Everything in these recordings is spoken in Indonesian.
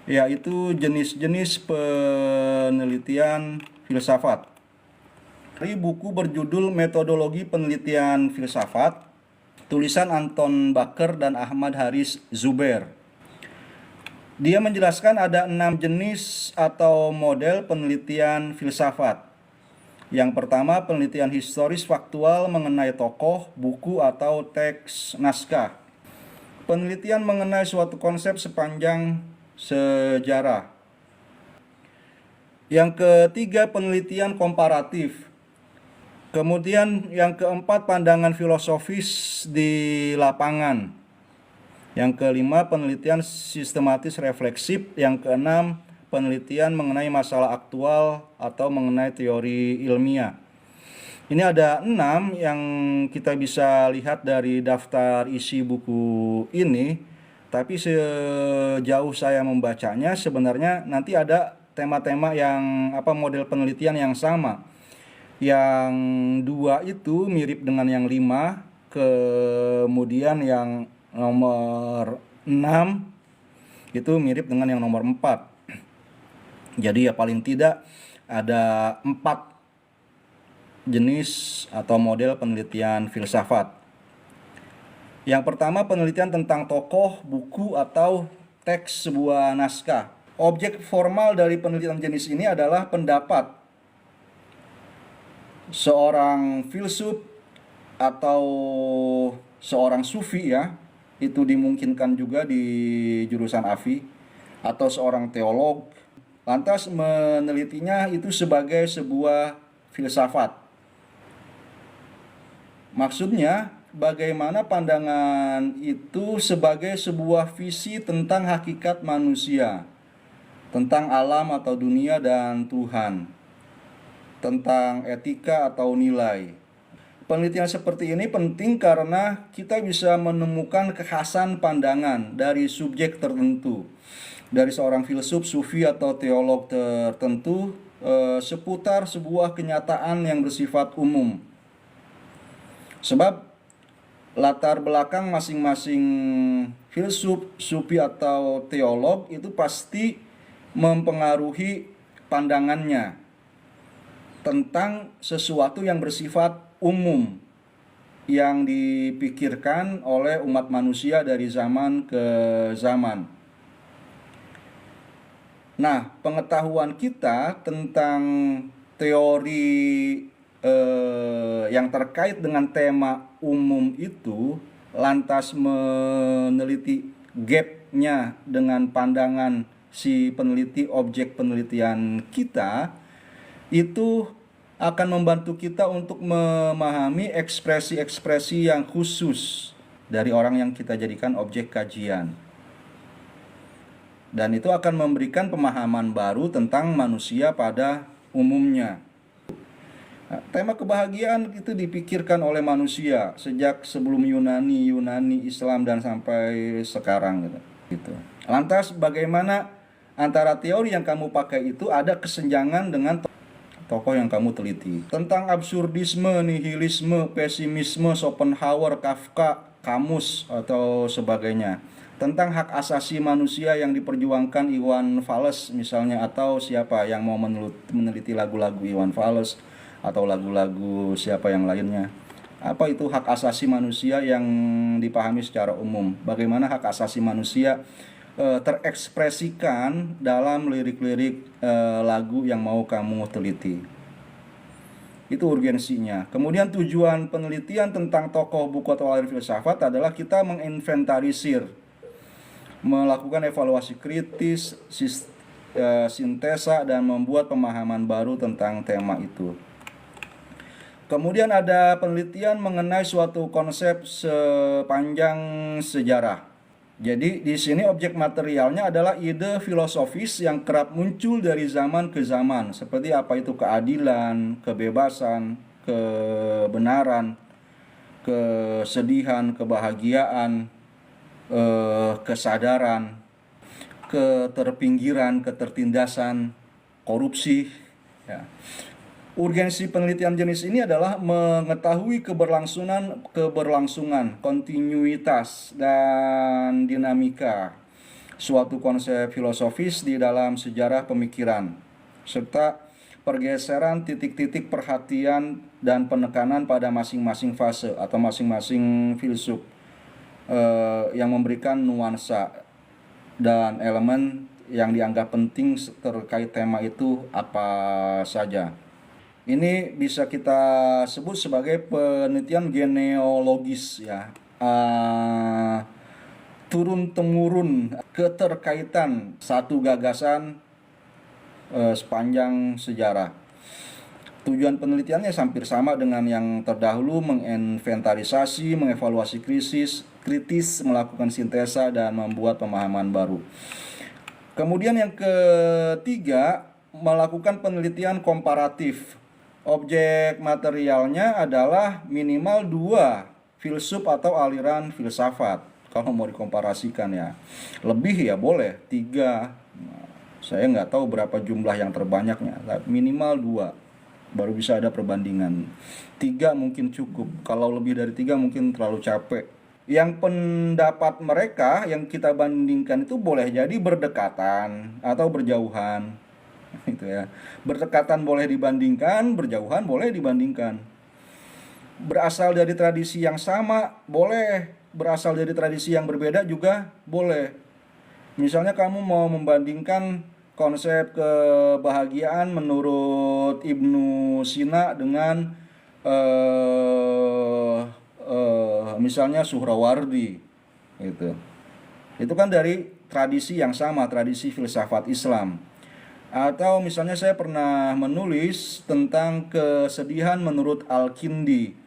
yaitu jenis-jenis penelitian filsafat. Dari buku berjudul Metodologi Penelitian Filsafat, tulisan Anton Bakker dan Ahmad Haris Zubair. Dia menjelaskan ada 6 jenis atau model penelitian filsafat. Yang pertama, penelitian historis faktual mengenai tokoh, buku, atau teks naskah. Penelitian mengenai suatu konsep sepanjang sejarah. Yang ketiga, penelitian komparatif. Kemudian yang keempat, pandangan filosofis di lapangan. Yang kelima, penelitian sistematis refleksif. Yang keenam, penelitian mengenai masalah aktual atau mengenai teori ilmiah. Ini ada 6 yang kita bisa lihat dari daftar isi buku ini. Tapi sejauh saya membacanya, sebenarnya nanti ada tema-tema yang model penelitian yang sama. Yang 2 itu mirip dengan yang 5, kemudian yang nomor 6 itu mirip dengan yang nomor 4. Jadi ya paling tidak ada 4 jenis atau model penelitian filsafat. Yang pertama, penelitian tentang tokoh, buku, atau teks sebuah naskah. Objek formal dari penelitian jenis ini adalah pendapat seorang filsuf atau seorang sufi, ya, itu dimungkinkan juga di jurusan AFI, atau seorang teolog, lantas menelitinya itu sebagai sebuah filsafat. Maksudnya, bagaimana pandangan itu sebagai sebuah visi tentang hakikat manusia, tentang alam atau dunia dan Tuhan, tentang etika atau nilai. Penelitian seperti ini penting karena kita bisa menemukan kekhasan pandangan dari subjek tertentu, dari seorang filsuf, sufi, atau teolog tertentu seputar sebuah kenyataan yang bersifat umum. Sebab latar belakang masing-masing filsuf, sufi, atau teolog itu pasti mempengaruhi pandangannya tentang sesuatu yang bersifat umum yang dipikirkan oleh umat manusia dari zaman ke zaman. Nah, pengetahuan kita tentang teori yang terkait dengan tema umum itu, lantas meneliti gapnya dengan pandangan si peneliti objek penelitian kita, itu akan membantu kita untuk memahami ekspresi-ekspresi yang khusus dari orang yang kita jadikan objek kajian. Dan itu akan memberikan pemahaman baru tentang manusia pada umumnya. Nah, tema kebahagiaan itu dipikirkan oleh manusia sejak sebelum Yunani, Islam, dan sampai sekarang gitu. Lantas bagaimana antara teori yang kamu pakai itu ada kesenjangan dengan tokoh yang kamu teliti? Tentang absurdisme, nihilisme, pesimisme, Schopenhauer, Kafka, Camus, atau sebagainya. Tentang hak asasi manusia yang diperjuangkan Iwan Fals misalnya, atau siapa yang mau meneliti lagu-lagu Iwan Fals atau lagu-lagu siapa yang lainnya. Apa itu hak asasi manusia yang dipahami secara umum? Bagaimana hak asasi manusia terekspresikan dalam lirik-lirik lagu yang mau kamu teliti? Itu urgensinya. Kemudian tujuan penelitian tentang tokoh, buku, atau aliran filsafat adalah kita menginventarisir, melakukan evaluasi kritis, sintesa, dan membuat pemahaman baru tentang tema itu. Kemudian ada penelitian mengenai suatu konsep sepanjang sejarah. Jadi di sini objek materialnya adalah ide filosofis yang kerap muncul dari zaman ke zaman, seperti apa itu keadilan, kebebasan, kebenaran, kesedihan, kebahagiaan, kesadaran, keterpinggiran, ketertindasan, korupsi, ya. Urgensi penelitian jenis ini adalah mengetahui keberlangsungan, kontinuitas, dan dinamika suatu konsep filosofis di dalam sejarah pemikiran, serta pergeseran titik-titik perhatian dan penekanan pada masing-masing fase atau masing-masing filsuf yang memberikan nuansa dan elemen yang dianggap penting terkait tema itu apa saja. Ini bisa kita sebut sebagai penelitian genealogis ya. Turun-temurun keterkaitan satu gagasan sepanjang sejarah. Tujuan penelitiannya hampir sama dengan yang terdahulu, menginventarisasi, mengevaluasi kritis, melakukan sintesa, dan membuat pemahaman baru. Kemudian yang ketiga, melakukan penelitian komparatif. Objek materialnya adalah minimal 2 filsuf atau aliran filsafat. Kalau mau dikomparasikan ya. Lebih ya boleh, 3. Saya nggak tahu berapa jumlah yang terbanyaknya. Minimal 2. Baru bisa ada perbandingan. 3 mungkin cukup. Kalau lebih dari 3 mungkin terlalu capek. Yang pendapat mereka yang kita bandingkan itu boleh jadi berdekatan atau berjauhan. Itu ya. Berdekatan boleh dibandingkan, berjauhan boleh dibandingkan. Berasal dari tradisi yang sama boleh, berasal dari tradisi yang berbeda juga boleh. Misalnya kamu mau membandingkan konsep kebahagiaan menurut Ibnu Sina dengan misalnya Suhrawardi gitu. Itu kan dari tradisi yang sama, tradisi filsafat Islam. Atau misalnya saya pernah menulis tentang kesedihan menurut Al-Kindi.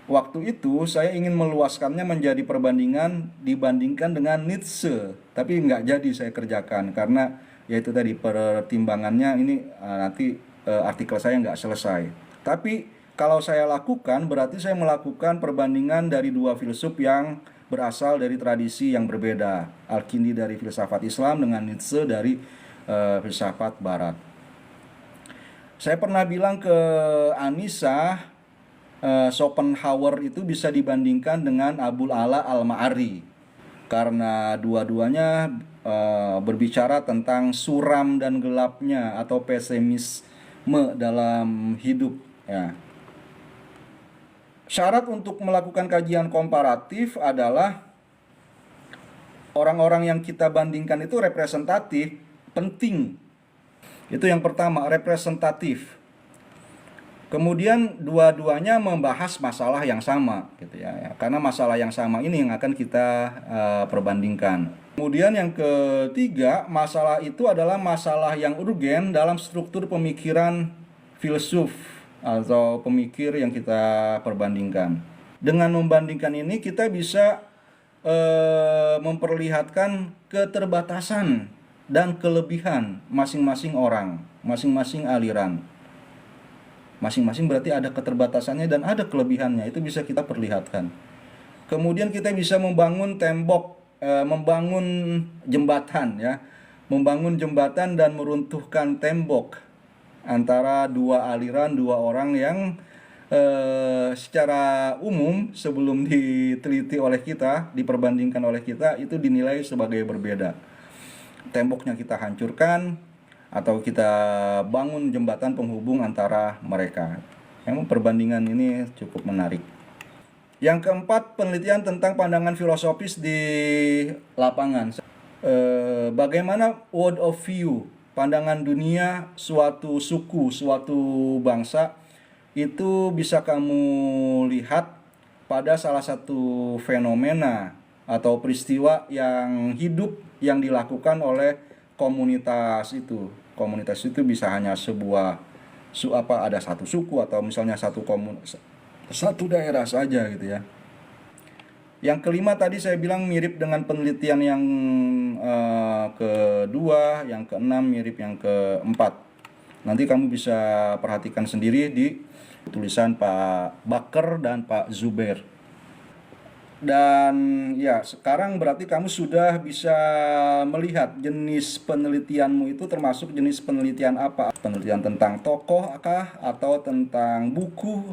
Waktu itu saya ingin meluaskannya menjadi perbandingan dibandingkan dengan Nietzsche. Tapi nggak jadi saya kerjakan karena yaitu tadi pertimbangannya ini nanti artikel saya nggak selesai. Tapi kalau saya lakukan berarti saya melakukan perbandingan dari 2 filsuf yang berasal dari tradisi yang berbeda. Al-Kindi dari filsafat Islam dengan Nietzsche dari filsafat barat. Saya pernah bilang ke Anissa, Schopenhauer itu bisa dibandingkan dengan Abul Ala Al-Ma'ari karena dua-duanya berbicara tentang suram dan gelapnya atau pesimisme dalam hidup ya. Syarat untuk melakukan kajian komparatif adalah orang-orang yang kita bandingkan itu representatif, penting. Itu yang pertama, representatif. Kemudian dua-duanya membahas masalah yang sama gitu ya. Karena masalah yang sama ini yang akan kita perbandingkan. Kemudian yang ketiga, masalah itu adalah masalah yang urgen dalam struktur pemikiran filsuf atau pemikir yang kita perbandingkan. Dengan membandingkan ini kita bisa memperlihatkan keterbatasan dan kelebihan masing-masing orang, masing-masing aliran. Masing-masing berarti ada keterbatasannya dan ada kelebihannya, itu bisa kita perlihatkan. Kemudian kita bisa membangun tembok, membangun jembatan ya, membangun jembatan dan meruntuhkan tembok antara 2 aliran, 2 orang yang secara umum sebelum diteliti oleh kita, diperbandingkan oleh kita, itu dinilai sebagai berbeda. Temboknya kita hancurkan atau kita bangun jembatan penghubung antara mereka. Memang perbandingan ini cukup menarik. Yang keempat, penelitian tentang pandangan filosofis di lapangan. Bagaimana world of view, pandangan dunia suatu suku, suatu bangsa itu bisa kamu lihat pada salah satu fenomena atau peristiwa yang hidup yang dilakukan oleh komunitas itu. Komunitas itu bisa hanya sebuah ada satu suku atau misalnya satu daerah saja gitu ya. Yang kelima tadi saya bilang mirip dengan penelitian yang kedua, yang keenam mirip yang keempat. Nanti kamu bisa perhatikan sendiri di tulisan Pak Baker dan Pak Zubair. Dan ya sekarang berarti kamu sudah bisa melihat jenis penelitianmu itu termasuk jenis penelitian apa. Penelitian tentang tokoh kah atau tentang buku